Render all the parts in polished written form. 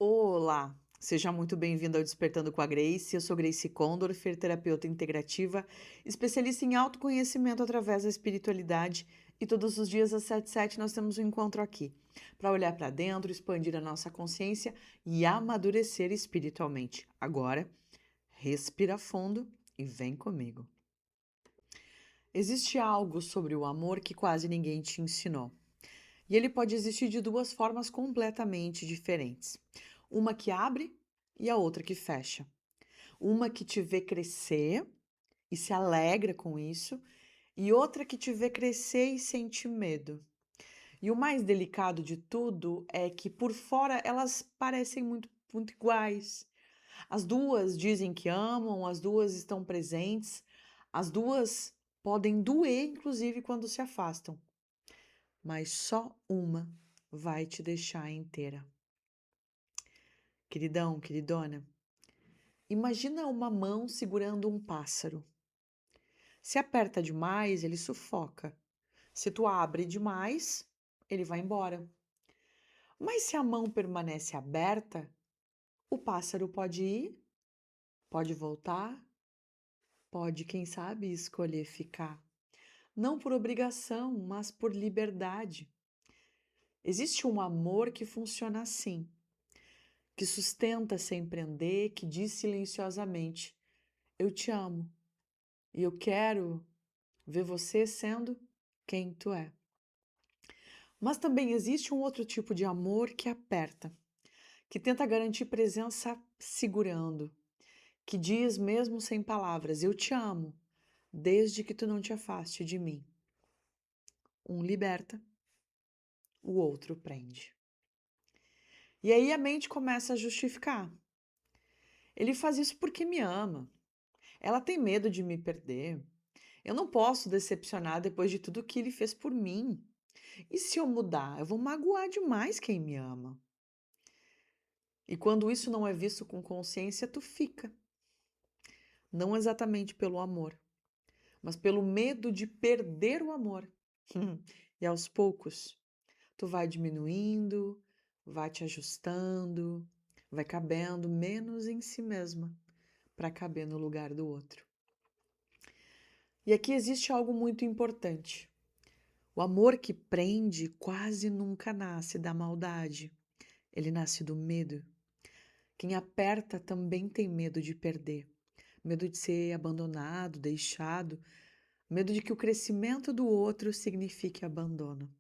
Olá, seja muito bem-vindo ao Despertando com a Grace. Eu sou Grace Condorfer, terapeuta integrativa, especialista em autoconhecimento através da espiritualidade. E todos os dias às 7h07 nós temos um encontro aqui para olhar para dentro, expandir a nossa consciência e amadurecer espiritualmente. Agora, respira fundo e vem comigo. Existe algo sobre o amor que quase ninguém te ensinou. E ele pode existir de duas formas completamente diferentes. Uma que abre e a outra que fecha. Uma que te vê crescer e se alegra com isso, e outra que te vê crescer e sente medo. E o mais delicado de tudo é que por fora elas parecem muito iguais. As duas dizem que amam, as duas estão presentes, as duas podem doer, inclusive, quando se afastam, mas só uma vai te deixar inteira. Queridão, queridona, imagina uma mão segurando um pássaro. Se aperta demais, ele sufoca. Se tu abre demais, ele vai embora. Mas se a mão permanece aberta, o pássaro pode ir, pode voltar, pode, quem sabe, escolher ficar. Não por obrigação, mas por liberdade. Existe um amor que funciona assim, que sustenta sem prender, que diz silenciosamente: eu te amo e eu quero ver você sendo quem tu é. Mas também existe um outro tipo de amor que aperta, que tenta garantir presença segurando, que diz mesmo sem palavras: eu te amo, desde que tu não te afaste de mim. Um liberta, o outro prende. E aí a mente começa a justificar. Ele faz isso porque me ama. Ela tem medo de me perder. Eu não posso decepcionar depois de tudo que ele fez por mim. E se eu mudar, eu vou magoar demais quem me ama. E quando isso não é visto com consciência, tu fica. Não exatamente pelo amor, mas pelo medo de perder o amor. E aos poucos, tu vai diminuindo, vai te ajustando, vai cabendo menos em si mesma para caber no lugar do outro. E aqui existe algo muito importante. O amor que prende quase nunca nasce da maldade. Ele nasce do medo. Quem aperta também tem medo de perder, medo de ser abandonado, deixado, medo de que o crescimento do outro signifique abandono.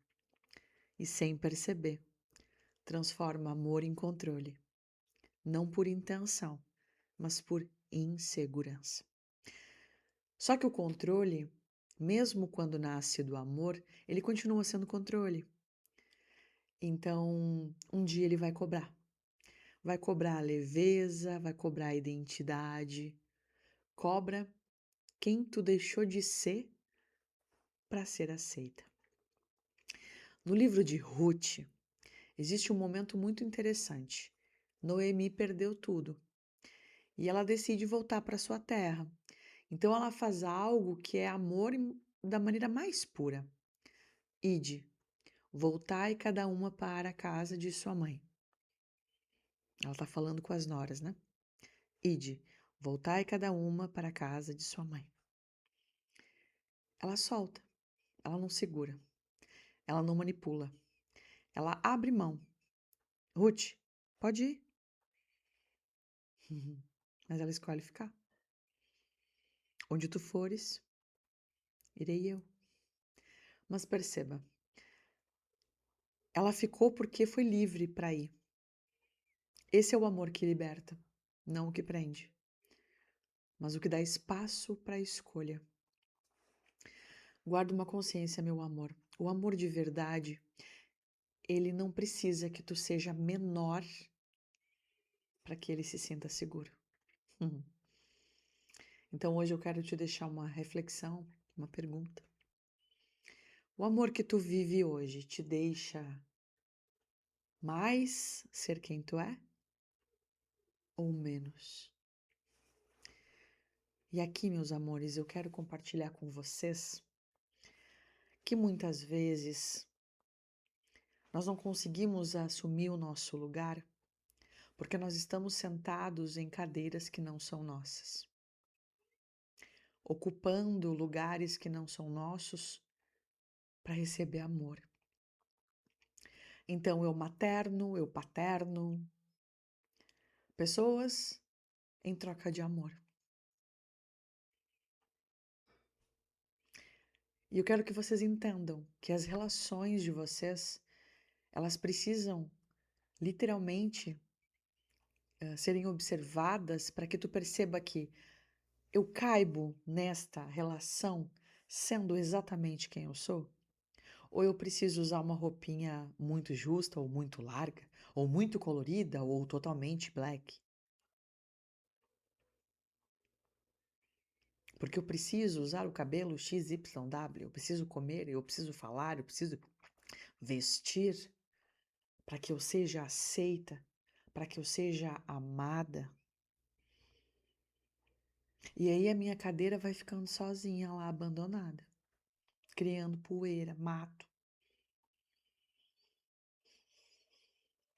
E sem perceber, transforma amor em controle, não por intenção, mas por insegurança. Só que o controle, mesmo quando nasce do amor, ele continua sendo controle. Então, um dia ele vai cobrar. Vai cobrar a leveza, vai cobrar a identidade, cobra quem tu deixou de ser para ser aceita. No livro de Ruth, existe um momento muito interessante. Noemi perdeu tudo e ela decide voltar para sua terra. Então ela faz algo que é amor da maneira mais pura. Ide, voltai cada uma para a casa de sua mãe. Ela está falando com as noras, né? Ide, voltai cada uma para a casa de sua mãe. Ela solta, ela não segura, ela não manipula, ela abre mão. Ruth, pode ir. Mas ela escolhe ficar. Onde tu fores, irei eu. Mas perceba, ela ficou porque foi livre para ir. Esse é o amor que liberta, não o que prende, mas o que dá espaço para a escolha. Guarda uma consciência, meu amor. O amor de verdade, ele não precisa que tu seja menor para que ele se sinta seguro. Então hoje eu quero te deixar uma reflexão, uma pergunta. O amor que tu vive hoje te deixa mais ser quem tu é ou menos? E aqui, meus amores, eu quero compartilhar com vocês que muitas vezes nós não conseguimos assumir o nosso lugar Porque nós estamos sentados em cadeiras que não são nossas, ocupando lugares que não são nossos para receber amor. Então eu materno, eu paterno pessoas em troca de amor. E eu quero que vocês entendam que as relações de vocês, elas precisam literalmente serem observadas para que tu perceba que eu caibo nesta relação sendo exatamente quem eu sou? Ou eu preciso usar uma roupinha muito justa, ou muito larga, ou muito colorida, ou totalmente black? Porque eu preciso usar o cabelo XYW, eu preciso comer, eu preciso falar, eu preciso vestir para que eu seja aceita, para que eu seja amada. E aí a minha cadeira vai ficando sozinha lá, abandonada, criando poeira, mato.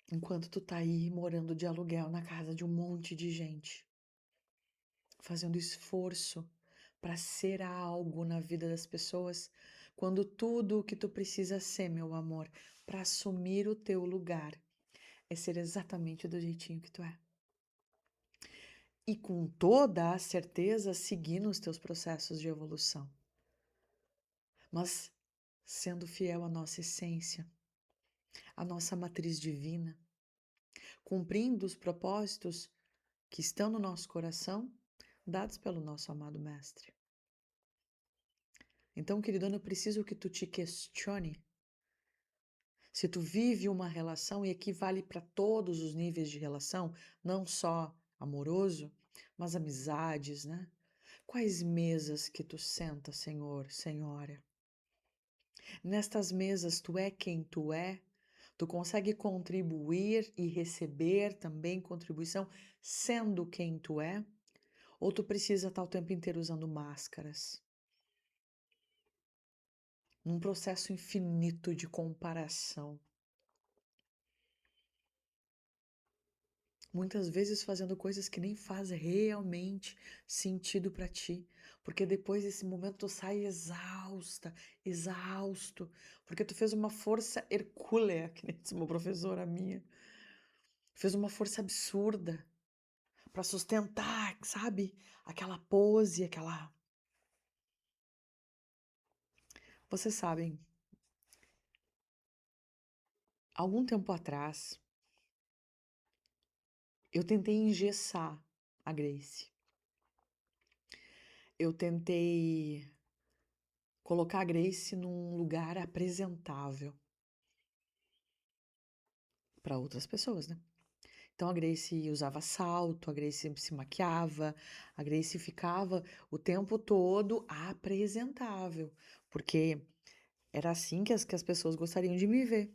Enquanto tu tá aí morando de aluguel na casa de um monte de gente, fazendo esforço para ser algo na vida das pessoas, quando tudo o que tu precisa ser, meu amor, para assumir o teu lugar, é ser exatamente do jeitinho que tu é. E com toda a certeza seguir nos teus processos de evolução. Mas sendo fiel à nossa essência, à nossa matriz divina, cumprindo os propósitos que estão no nosso coração, dados pelo nosso amado Mestre. Então, querido, eu preciso que tu te questione se tu vive uma relação, e aqui vale para todos os níveis de relação, não só amoroso, mas amizades, né? Quais mesas que tu senta, Senhor, Senhora? Nestas mesas, tu é quem tu é? Tu consegue contribuir e receber também contribuição sendo quem tu é? Ou tu precisa estar o tempo inteiro usando máscaras? Num processo infinito de comparação. Muitas vezes fazendo coisas que nem fazem realmente sentido para ti, porque depois desse momento tu sai exausta, exausto, porque tu fez uma força hercúlea, que nem disse uma professora minha, fez uma força absurda para sustentar, sabe? Aquela pose, aquela. Vocês sabem, algum tempo atrás, eu tentei engessar a Grace. Eu tentei colocar a Grace num lugar apresentável para outras pessoas, né? Então a Grace usava salto, a Grace se maquiava, a Grace ficava o tempo todo apresentável, porque era assim que as pessoas gostariam de me ver.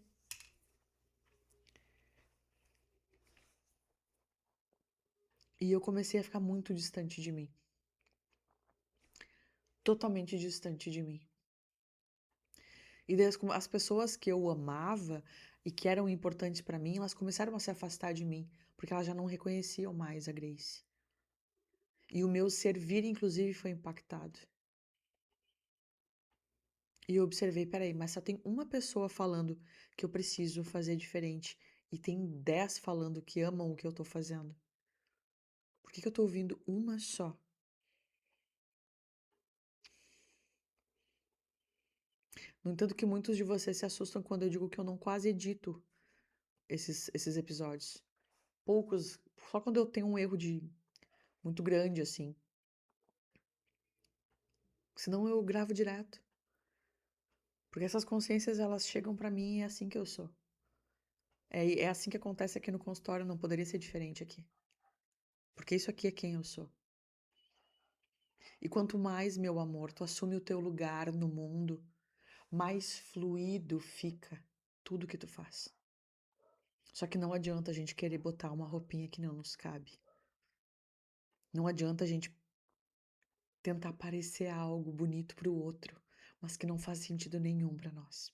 E eu comecei a ficar muito distante de mim, totalmente distante de mim. E daí as pessoas que eu amava e que eram importantes para mim, elas começaram a se afastar de mim, porque elas já não reconheciam mais a Grace. E o meu servir, inclusive, foi impactado. E eu observei, peraí, mas só tem uma pessoa falando que eu preciso fazer diferente e tem 10 falando que amam o que eu tô fazendo. Por que que eu tô ouvindo uma só? No entanto, que muitos de vocês se assustam quando eu digo que eu não quase edito esses episódios. Poucos, só quando eu tenho um erro de muito grande assim. Senão eu gravo direto. Porque essas consciências elas chegam pra mim e é assim que eu sou. É assim que acontece aqui no consultório, não poderia ser diferente aqui. Porque isso aqui é quem eu sou. E quanto mais, meu amor, tu assume o teu lugar no mundo, mais fluido fica tudo que tu faz. Só que não adianta a gente querer botar uma roupinha que não nos cabe. Não adianta a gente tentar parecer algo bonito pro outro, mas que não faz sentido nenhum para nós.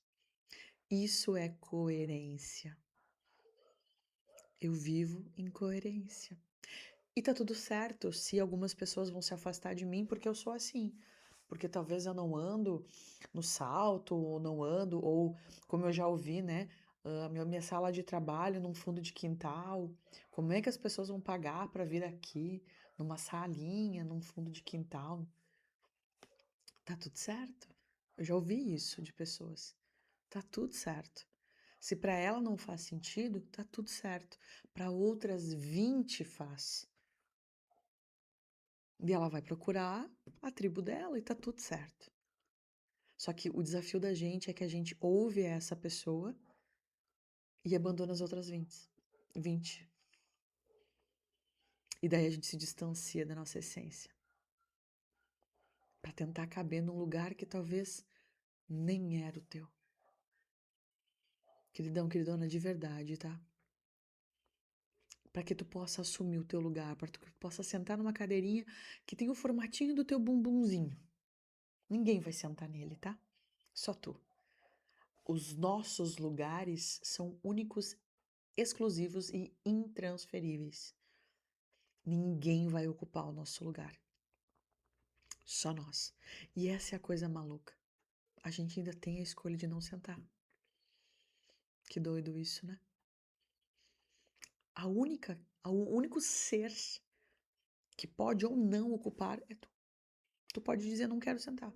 Isso é coerência. Eu vivo em coerência. E tá tudo certo se algumas pessoas vão se afastar de mim porque eu sou assim. Porque talvez eu não ando no salto, ou não ando, ou como eu já ouvi, né? Minha sala de trabalho num fundo de quintal. Como é que as pessoas vão pagar para vir aqui, numa salinha, num fundo de quintal? Tá tudo certo. Eu já ouvi isso de pessoas. Tá tudo certo. Se para ela não faz sentido, tá tudo certo. Para outras 20 faz. E ela vai procurar a tribo dela e tá tudo certo. Só que o desafio da gente é que a gente ouve essa pessoa e abandona as outras 20. E daí a gente se distancia da nossa essência. Para tentar caber num lugar que talvez nem era o teu. Queridão, queridona, de verdade, tá? Para que tu possa assumir o teu lugar, para que tu possa sentar numa cadeirinha que tem o formatinho do teu bumbumzinho. Ninguém vai sentar nele, tá? Só tu. Os nossos lugares são únicos, exclusivos e intransferíveis. Ninguém vai ocupar o nosso lugar. Só nós. E essa é a coisa maluca. A gente ainda tem a escolha de não sentar. Que doido isso, né? O único ser que pode ou não ocupar é tu. Tu pode dizer não quero sentar.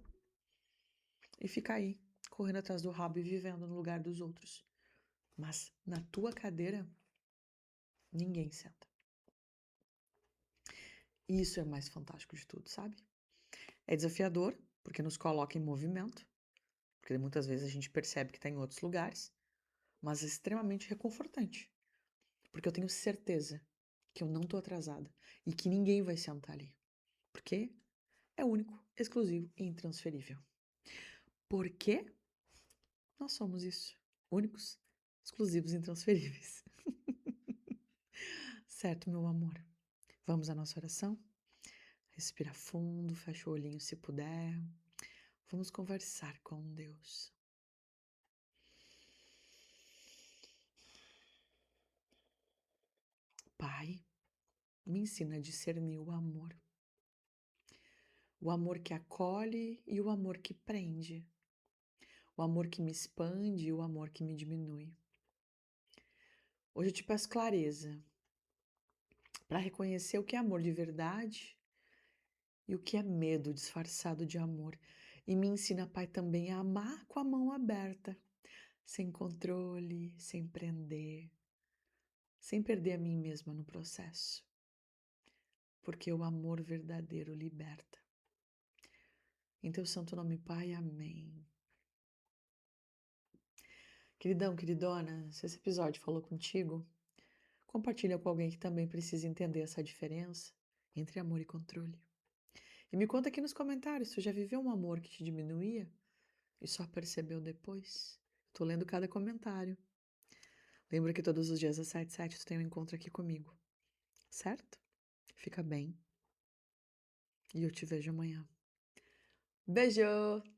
E ficar aí, correndo atrás do rabo e vivendo no lugar dos outros. Mas na tua cadeira, ninguém senta. E isso é o mais fantástico de tudo, sabe? É desafiador, porque nos coloca em movimento, porque muitas vezes a gente percebe que está em outros lugares, mas é extremamente reconfortante, porque eu tenho certeza que eu não estou atrasada e que ninguém vai sentar ali, porque é único, exclusivo e intransferível. Porque nós somos isso, únicos, exclusivos e intransferíveis. Certo, meu amor? Vamos à nossa oração? Respira fundo, fecha o olhinho se puder. Vamos conversar com Deus. Pai, me ensina a discernir o amor. O amor que acolhe e o amor que prende. O amor que me expande e o amor que me diminui. Hoje eu te peço clareza para reconhecer o que é amor de verdade e o que é medo disfarçado de amor. E me ensina, Pai, também a amar com a mão aberta, sem controle, sem prender, sem perder a mim mesma no processo. Porque o amor verdadeiro liberta. Em teu santo nome, Pai, amém. Queridão, queridona, se esse episódio falou contigo, compartilha com alguém que também precisa entender essa diferença entre amor e controle. E me conta aqui nos comentários, tu já viveu um amor que te diminuía e só percebeu depois? Tô lendo cada comentário. Lembra que todos os dias às 7h07 tu tem um encontro aqui comigo, certo? Fica bem e eu te vejo amanhã. Beijo!